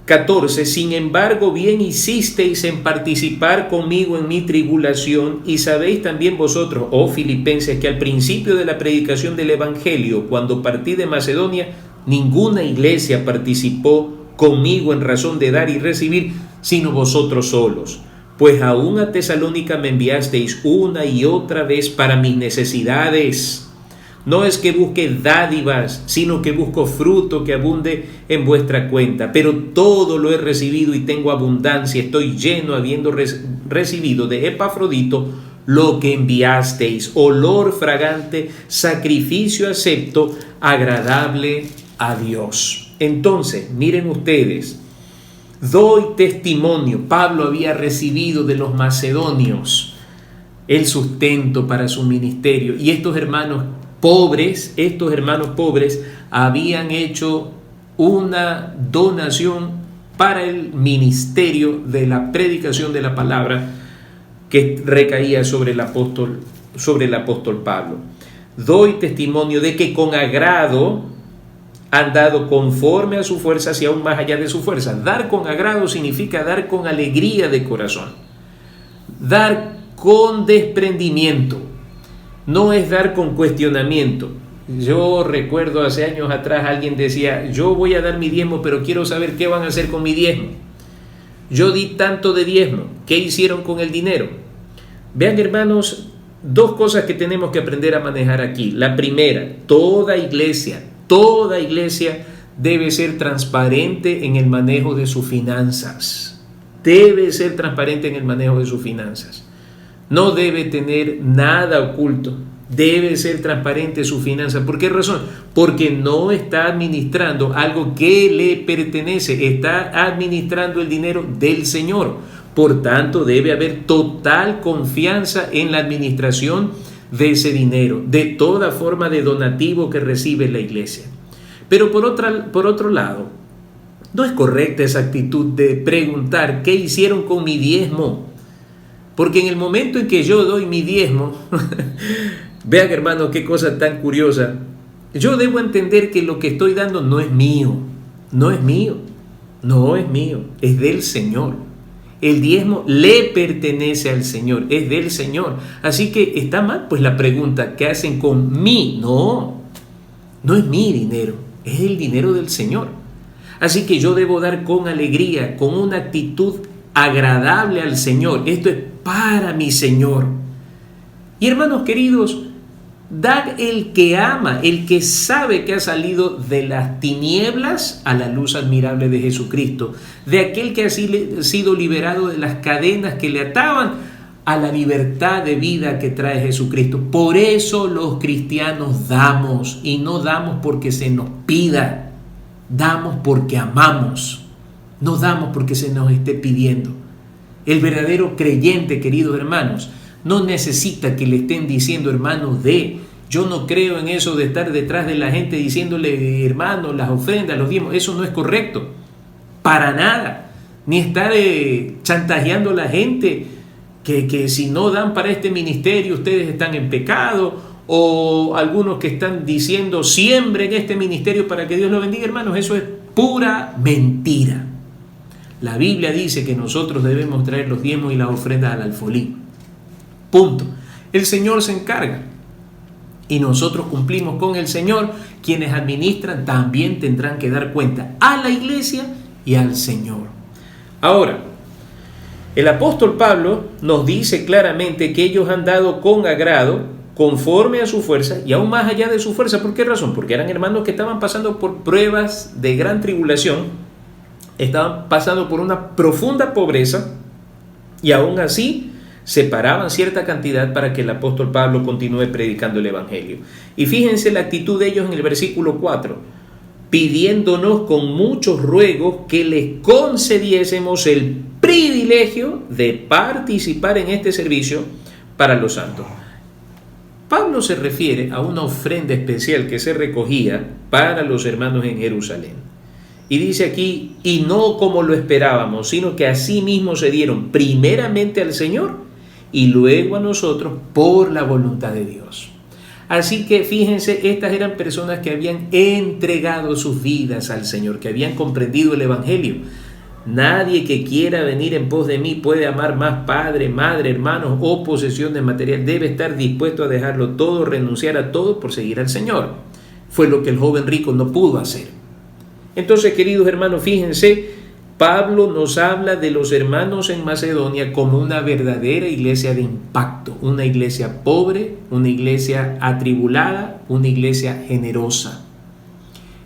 S3: 14. Sin embargo, bien hicisteis en participar conmigo en mi tribulación, y sabéis también vosotros, oh Filipenses, que al principio de la predicación del Evangelio, cuando partí de Macedonia, ninguna iglesia participó conmigo en razón de dar y recibir, sino vosotros solos. Pues aún a Tesalónica me enviasteis una y otra vez para mis necesidades. No es que busque dádivas, sino que busco fruto que abunde en vuestra cuenta. Pero todo lo he recibido y tengo abundancia. Estoy lleno, habiendo recibido de Epafrodito lo que enviasteis, olor fragante, sacrificio acepto, agradable a Dios. Entonces, miren ustedes, doy testimonio. Pablo había recibido de los macedonios el sustento para su ministerio, y estos hermanos pobres habían hecho una donación para el ministerio de la predicación de la palabra que recaía sobre el apóstol Pablo. Doy testimonio de que con agrado han dado conforme a sus fuerzas y aún más allá de sus fuerzas. Dar con agrado significa dar con alegría de corazón, dar con desprendimiento. No es dar con cuestionamiento. Yo recuerdo hace años atrás alguien decía, yo voy a dar mi diezmo, pero quiero saber qué van a hacer con mi diezmo. Yo di tanto de diezmo, ¿qué hicieron con el dinero? Vean, hermanos, dos cosas que tenemos que aprender a manejar aquí. La primera, toda iglesia debe ser transparente en el manejo de sus finanzas. Debe ser transparente en el manejo de sus finanzas. No debe tener nada oculto, debe ser transparente su finanza. ¿Por qué razón? Porque no está administrando algo que le pertenece, está administrando el dinero del Señor. Por tanto, debe haber total confianza en la administración de ese dinero, de toda forma de donativo que recibe la iglesia. Pero por otro lado, no es correcta esa actitud de preguntar ¿qué hicieron con mi diezmo? Porque en el momento en que yo doy mi diezmo, vean, hermano, qué cosa tan curiosa. Yo debo entender que lo que estoy dando no es mío, es del Señor. El diezmo le pertenece al Señor, es del Señor. Así que está mal pues la pregunta, ¿qué hacen con mí? No es mi dinero, es el dinero del Señor. Así que yo debo dar con alegría, con una actitud agradable al Señor. Esto es para mi Señor. Y hermanos queridos, dar el que ama, el que sabe que ha salido de las tinieblas a la luz admirable de Jesucristo, de aquel que ha sido liberado de las cadenas que le ataban a la libertad de vida que trae Jesucristo. Por eso los cristianos damos, y no damos porque se nos pida, damos porque amamos, no damos porque se nos esté pidiendo. El verdadero creyente, queridos hermanos, no necesita que le estén diciendo, hermanos, yo no creo en eso de estar detrás de la gente diciéndole, hermanos, las ofrendas, los diezmos. Eso no es correcto, para nada. Ni estar chantajeando a la gente que si no dan para este ministerio ustedes están en pecado, o algunos que están diciendo siembren este ministerio para que Dios lo bendiga. Hermanos, eso es pura mentira. La Biblia dice que nosotros debemos traer los diezmos y las ofrendas al alfolí. Punto. El Señor se encarga y nosotros cumplimos con el Señor. Quienes administran también tendrán que dar cuenta a la iglesia y al Señor. Ahora, el apóstol Pablo nos dice claramente que ellos han dado con agrado conforme a su fuerza y aún más allá de su fuerza. ¿Por qué razón? Porque eran hermanos que estaban pasando por pruebas de gran tribulación, estaban pasando por una profunda pobreza y aún así separaban cierta cantidad para que el apóstol Pablo continúe predicando el evangelio. Y fíjense la actitud de ellos en el versículo 4, pidiéndonos con muchos ruegos que les concediésemos el privilegio de participar en este servicio para los santos. Pablo se refiere a una ofrenda especial que se recogía para los hermanos en Jerusalén. Y dice aquí, y no como lo esperábamos, sino que así mismo se dieron primeramente al Señor y luego a nosotros por la voluntad de Dios. Así que fíjense, estas eran personas que habían entregado sus vidas al Señor, que habían comprendido el evangelio. Nadie que quiera venir en pos de mí puede amar más padre, madre, hermanos o posesiones materiales. Debe estar dispuesto a dejarlo todo, renunciar a todo por seguir al Señor. Fue lo que el joven rico no pudo hacer. Entonces, queridos hermanos, fíjense, Pablo nos habla de los hermanos en Macedonia como una verdadera iglesia de impacto, una iglesia pobre, una iglesia atribulada, una iglesia generosa.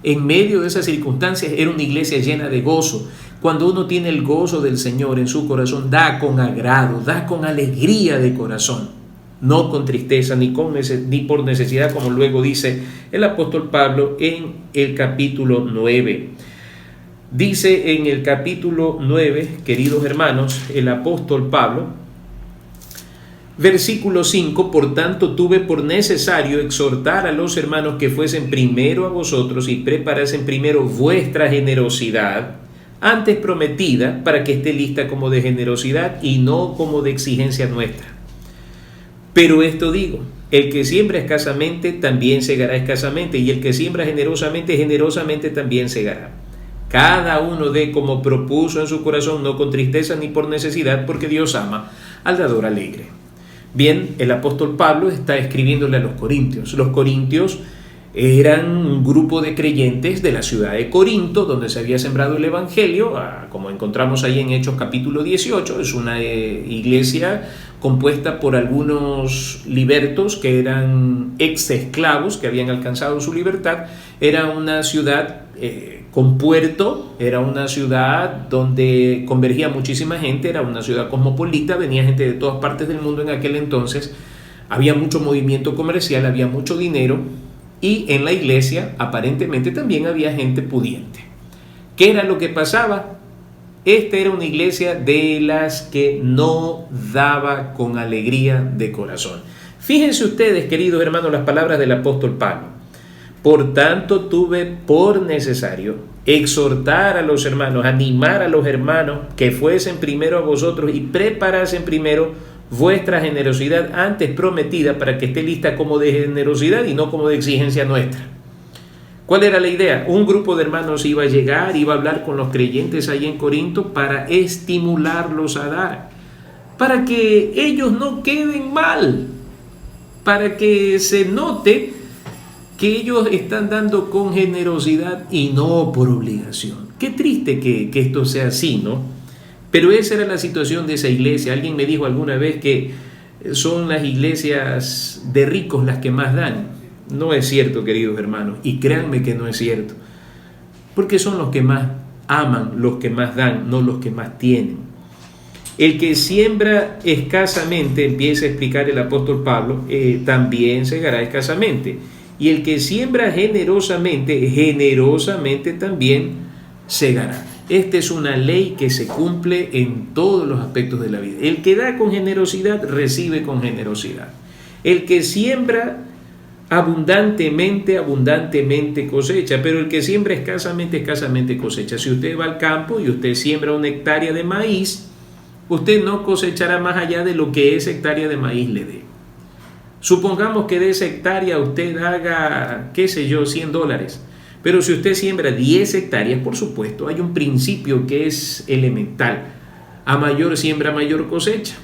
S3: En medio de esas circunstancias era una iglesia llena de gozo. Cuando uno tiene el gozo del Señor en su corazón, da con agrado, da con alegría de corazón, no con tristeza ni por necesidad, como luego dice el apóstol Pablo en el capítulo 9. Dice en el capítulo 9, queridos hermanos, el apóstol Pablo, versículo 5, por tanto tuve por necesario exhortar a los hermanos que fuesen primero a vosotros y preparasen primero vuestra generosidad, antes prometida, para que esté lista como de generosidad y no como de exigencia nuestra. Pero esto digo, el que siembra escasamente también segará escasamente, y el que siembra generosamente, generosamente también segará. Cada uno dé como propuso en su corazón, no con tristeza ni por necesidad, porque Dios ama al dador alegre. Bien, el apóstol Pablo está escribiéndole a los corintios. Los corintios eran un grupo de creyentes de la ciudad de Corinto, donde se había sembrado el evangelio, como encontramos ahí en Hechos capítulo 18. Es una iglesia compuesta por algunos libertos que eran ex esclavos que habían alcanzado su libertad. Era una ciudad con puerto, era una ciudad donde convergía muchísima gente, era una ciudad cosmopolita, venía gente de todas partes del mundo en aquel entonces, había mucho movimiento comercial, había mucho dinero, y en la iglesia aparentemente también había gente pudiente. ¿Qué era lo que pasaba? Esta era una iglesia de las que no daba con alegría de corazón. Fíjense ustedes, queridos hermanos, las palabras del apóstol Pablo. Por tanto, tuve por necesario exhortar a los hermanos, animar a los hermanos que fuesen primero a vosotros y preparasen primero vuestra generosidad antes prometida, para que esté lista como de generosidad y no como de exigencia nuestra. ¿Cuál era la idea? Un grupo de hermanos iba a llegar, iba a hablar con los creyentes allí en Corinto para estimularlos a dar, para que ellos no queden mal, para que se note que ellos están dando con generosidad y no por obligación. Qué triste que esto sea así, ¿no? Pero esa era la situación de esa iglesia. Alguien me dijo alguna vez que son las iglesias de ricos las que más dan. No es cierto, queridos hermanos, y créanme que no es cierto, porque son los que más aman, los que más dan, no los que más tienen. El que siembra escasamente, empieza a explicar el apóstol Pablo, también segará escasamente. Y el que siembra generosamente, generosamente también segará. Esta es una ley que se cumple en todos los aspectos de la vida. El que da con generosidad, recibe con generosidad. El que siembra abundantemente, abundantemente cosecha. Pero el que siembra escasamente, escasamente cosecha. Si usted va al campo y usted siembra 1 hectárea de maíz, usted no cosechará más allá de lo que esa hectárea de maíz le dé. Supongamos que de esa hectárea usted haga, qué sé yo, $100. Pero si usted siembra 10 hectáreas, por supuesto, hay un principio que es elemental. A mayor siembra, mayor cosecha.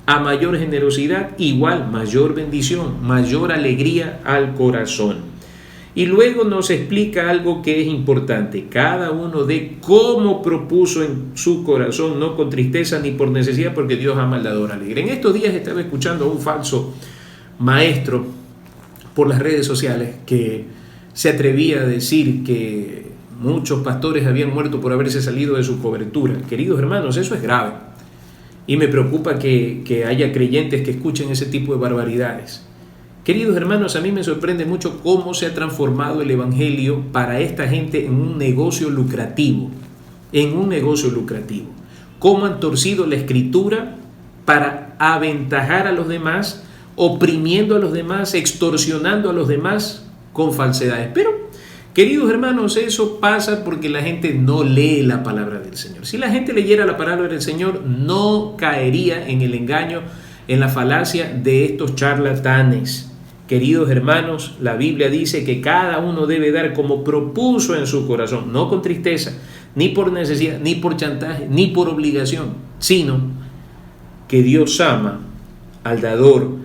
S3: A mayor generosidad, igual, mayor bendición, mayor alegría al corazón. Y luego nos explica algo que es importante. Cada uno de cómo propuso en su corazón, no con tristeza ni por necesidad, porque Dios ama al dador alegre. En estos días estaba escuchando a un falso maestro por las redes sociales que se atrevía a decir que muchos pastores habían muerto por haberse salido de su cobertura. Queridos hermanos, eso es grave. Y me preocupa que haya creyentes que escuchen ese tipo de barbaridades. Queridos hermanos, a mí me sorprende mucho cómo se ha transformado el evangelio para esta gente en un negocio lucrativo. Cómo han torcido la escritura para aventajar a los demás, oprimiendo a los demás, extorsionando a los demás con falsedades. Pero, queridos hermanos, eso pasa porque la gente no lee la palabra del Señor. Si la gente leyera la palabra del Señor, no caería en el engaño, en la falacia de estos charlatanes. Queridos hermanos, la Biblia dice que cada uno debe dar como propuso en su corazón, no con tristeza, ni por necesidad, ni por chantaje, ni por obligación, sino que Dios ama al dador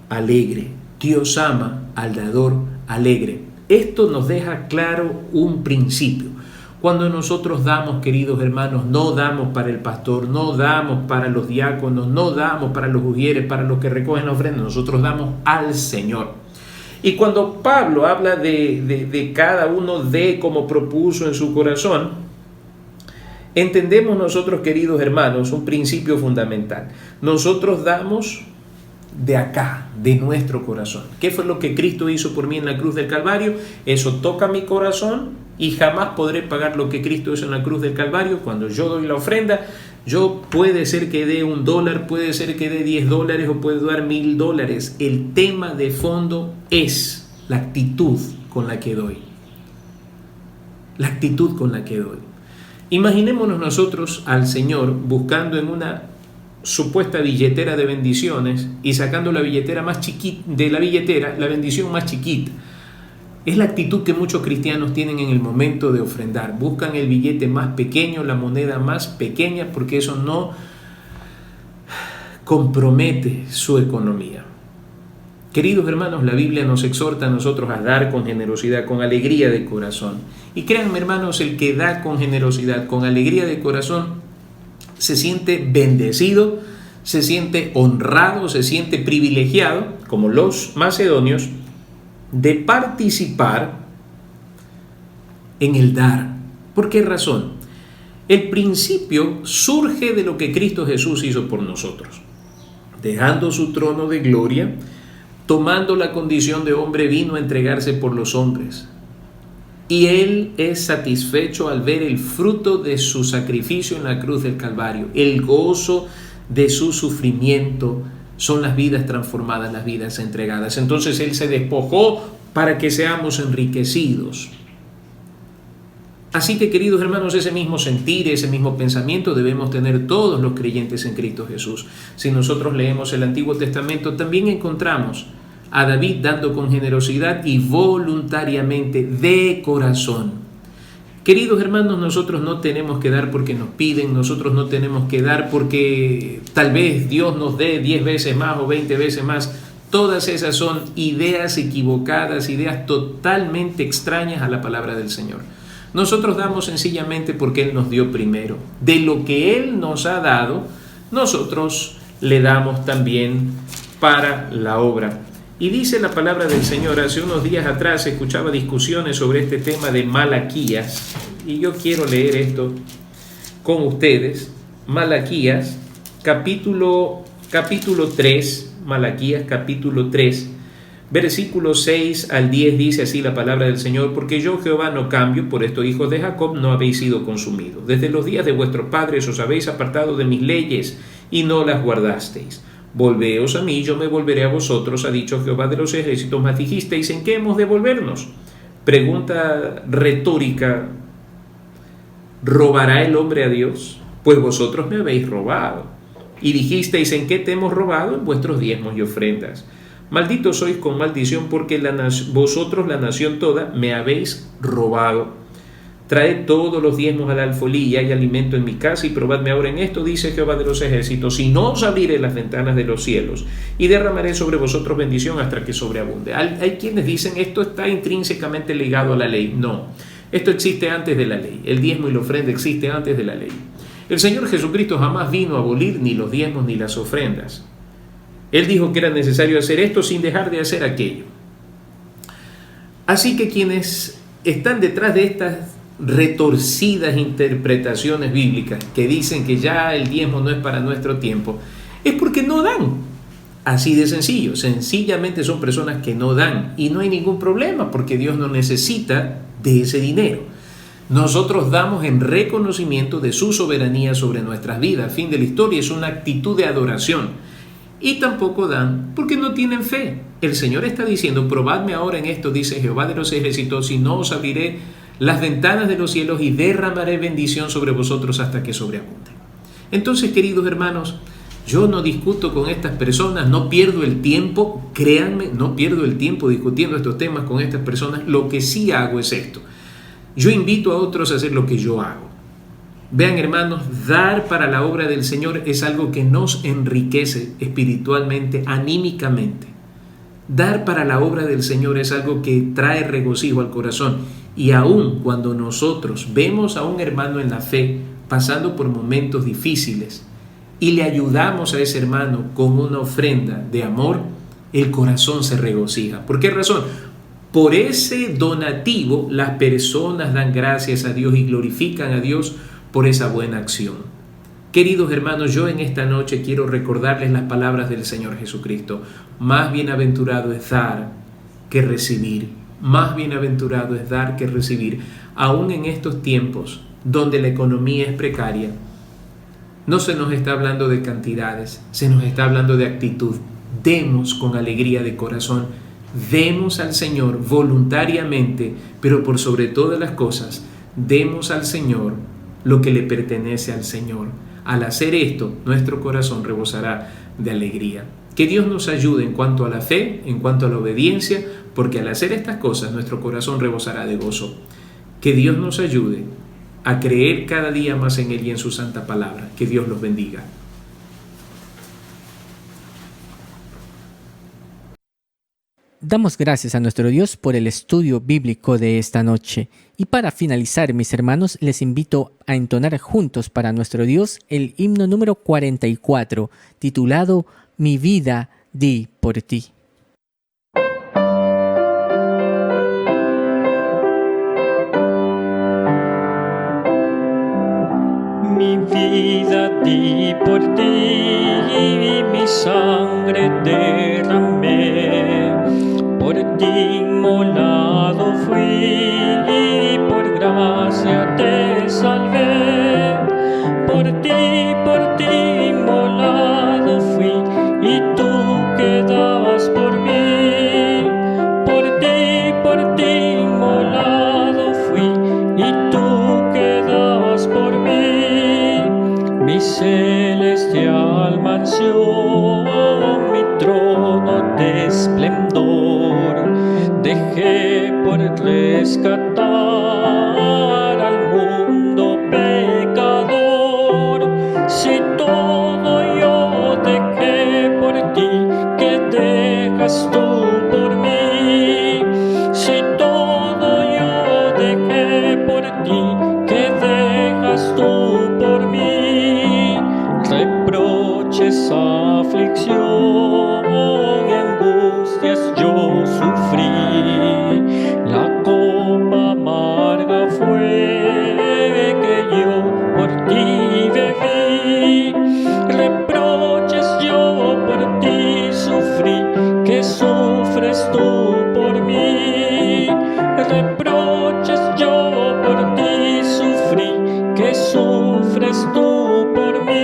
S3: alegre. Dios ama al dador alegre. Esto nos deja claro un principio. Cuando nosotros damos, queridos hermanos, no damos para el pastor, no damos para los diáconos, no damos para los ujieres, para los que recogen la ofrenda, nosotros damos al Señor. Y cuando Pablo habla de cada uno de como propuso en su corazón, entendemos nosotros, queridos hermanos, un principio fundamental. Nosotros damos de acá, de nuestro corazón. ¿Qué fue lo que Cristo hizo por mí en la cruz del Calvario? Eso toca mi corazón y jamás podré pagar lo que Cristo hizo en la cruz del Calvario. Cuando yo doy la ofrenda, yo puede ser que dé $1, puede ser que dé $10 o puede dar $1,000. El tema de fondo es la actitud con la que doy. La actitud con la que doy. Imaginémonos nosotros al Señor buscando en una supuesta billetera de bendiciones y sacando la billetera más chiquita de la billetera, la bendición más chiquita. Es la actitud que muchos cristianos tienen en el momento de ofrendar. Buscan el billete más pequeño, la moneda más pequeña, porque eso no compromete su economía. Queridos hermanos, la Biblia nos exhorta a nosotros a dar con generosidad, con alegría de corazón. Y créanme, hermanos, el que da con generosidad, con alegría de corazón, se siente bendecido, se siente honrado, se siente privilegiado, como los macedonios, de participar en el dar. ¿Por qué razón? El principio surge de lo que Cristo Jesús hizo por nosotros. Dejando su trono de gloria, tomando la condición de hombre, vino a entregarse por los hombres. Y Él es satisfecho al ver el fruto de su sacrificio en la cruz del Calvario. El gozo de su sufrimiento son las vidas transformadas, las vidas entregadas. Entonces Él se despojó para que seamos enriquecidos. Así que, queridos hermanos, ese mismo sentir, ese mismo pensamiento debemos tener todos los creyentes en Cristo Jesús. Si nosotros leemos el Antiguo Testamento, también encontramos a David dando con generosidad y voluntariamente, de corazón. Queridos hermanos, nosotros no tenemos que dar porque nos piden, nosotros no tenemos que dar porque tal vez Dios nos dé 10 veces más o 20 veces más. Todas esas son ideas equivocadas, ideas totalmente extrañas a la palabra del Señor. Nosotros damos sencillamente porque Él nos dio primero. De lo que Él nos ha dado, nosotros le damos también para la obra. Y dice la palabra del Señor, hace unos días atrás escuchaba discusiones sobre este tema de Malaquías, y yo quiero leer esto con ustedes. Malaquías, capítulo 3, Malaquías capítulo 3, versículo 6 al 10, dice así la palabra del Señor: porque yo Jehová no cambio, por esto hijos de Jacob no habéis sido consumidos. Desde los días de vuestros padres os habéis apartado de mis leyes y no las guardasteis. Volveos a mí, yo me volveré a vosotros, ha dicho Jehová de los ejércitos. Mas dijisteis, ¿en qué hemos de volvernos? Pregunta retórica: ¿robará el hombre a Dios? Pues vosotros me habéis robado. Y dijisteis, ¿en qué te hemos robado? En vuestros diezmos y ofrendas. Malditos sois con maldición, porque vosotros, la nación toda, me habéis robado. Traed todos los diezmos al alfolí y hay alimento en mi casa, y probadme ahora en esto, dice Jehová de los ejércitos, si no os abriré las ventanas de los cielos y derramaré sobre vosotros bendición hasta que sobreabunde. Hay quienes dicen esto está intrínsecamente ligado a la ley. No, esto existe antes de la ley. El diezmo y la ofrenda existe antes de la ley. El Señor Jesucristo jamás vino a abolir ni los diezmos ni las ofrendas. Él dijo que era necesario hacer esto sin dejar de hacer aquello. Así que quienes están detrás de estas retorcidas interpretaciones bíblicas que dicen que ya el diezmo no es para nuestro tiempo, es porque no dan. Así de sencillo, sencillamente son personas que no dan y no hay ningún problema porque Dios no necesita de ese dinero. Nosotros damos en reconocimiento de su soberanía sobre nuestras vidas. Fin de la historia, es una actitud de adoración. Y tampoco dan porque no tienen fe. El Señor está diciendo, probadme ahora en esto, dice Jehová de los ejércitos, si no os abriré las ventanas de los cielos y derramaré bendición sobre vosotros hasta que sobreabunde. Entonces, queridos hermanos, yo no discuto con estas personas, no pierdo el tiempo, créanme, no pierdo el tiempo discutiendo estos temas con estas personas. Lo que sí hago es esto. Yo invito a otros a hacer lo que yo hago. Vean, hermanos, dar para la obra del Señor es algo que nos enriquece espiritualmente, anímicamente. Dar para la obra del Señor es algo que trae regocijo al corazón. Y aun cuando nosotros vemos a un hermano en la fe pasando por momentos difíciles y le ayudamos a ese hermano con una ofrenda de amor, el corazón se regocija. ¿Por qué razón? Por ese donativo las personas dan gracias a Dios y glorifican a Dios por esa buena acción. Queridos hermanos, yo en esta noche quiero recordarles las palabras del Señor Jesucristo. Más bienaventurado es dar que recibir. Más bienaventurado es dar que recibir. Aún en estos tiempos donde la economía es precaria, no se nos está hablando de cantidades, se nos está hablando de actitud. Demos con alegría de corazón. Demos al Señor voluntariamente, pero por sobre todas las cosas, demos al Señor lo que le pertenece al Señor. Al hacer esto, nuestro corazón rebosará de alegría. Que Dios nos ayude en cuanto a la fe, en cuanto a la obediencia, porque al hacer estas cosas, nuestro corazón rebosará de gozo. Que Dios nos ayude a creer cada día más en Él y en su santa palabra. Que Dios los bendiga.
S1: Damos gracias a nuestro Dios por el estudio bíblico de esta noche. Y para finalizar, mis hermanos, les invito a entonar juntos para nuestro Dios el himno número 44, titulado Mi vida di por ti.
S2: Mi vida di por ti, mi sangre derramé, por ti inmolado fui, por gracia te salvé, por ti inmolado fui, y tú quedabas por mí, por ti inmolado fui, y tú quedabas por mí, mi celestial mansión, mi trono de esplendor, dejé por rescatar al mundo pecador. Si todo yo dejé por ti, ¿qué dejas tú por mí? Si todo yo dejé por ti, ¿qué dejas tú por mí? Reproches, aflicción y angustias yo sufrí, la copa amarga fue que yo por ti bebí, reproches yo por ti sufrí, que sufres tú por mí, reproches yo por ti sufrí, que sufres tú por mí.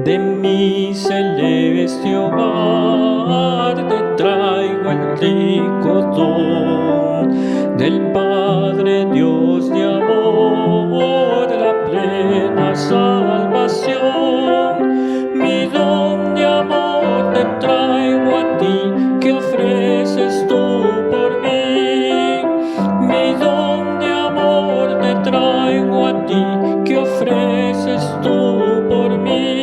S2: De mi celeste hogar te traigo el rico don del Padre Dios de amor, la plena salvación. Mi don de amor te traigo a ti, que ofreces tú por mí. Mi don de amor te traigo a ti, que ofreces tú por mí.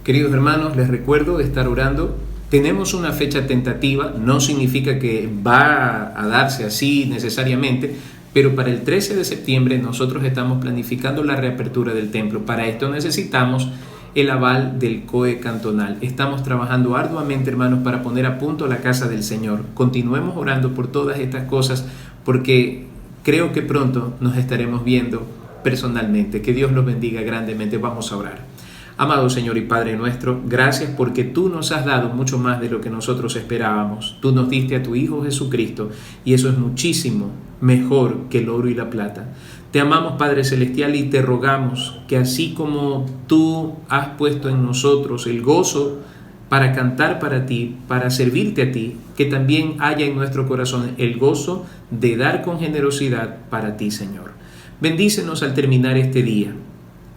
S3: Queridos hermanos, les recuerdo de estar orando. Tenemos una fecha tentativa, no significa que va a darse así necesariamente, Pero para el 13 de septiembre nosotros estamos planificando la reapertura del templo. Para esto necesitamos el aval del COE cantonal. Estamos trabajando arduamente, hermanos, para poner a punto la casa del Señor. Continuemos orando por todas estas cosas porque creo que pronto nos estaremos viendo personalmente. Que Dios los bendiga grandemente. Vamos a orar. Amado Señor y Padre nuestro, gracias porque tú nos has dado mucho más de lo que nosotros esperábamos. Tú nos diste a tu Hijo Jesucristo y eso es muchísimo mejor que el oro y la plata. Te amamos, Padre Celestial, y te rogamos que así como tú has puesto en nosotros el gozo para cantar para ti, para servirte a ti, que también haya en nuestro corazón el gozo de dar con generosidad para ti, Señor. Bendícenos al terminar este día.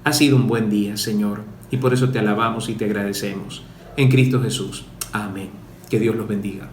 S3: Ha sido un buen día, Señor. Y por eso te alabamos y te agradecemos. En Cristo Jesús. Amén. Que Dios los bendiga.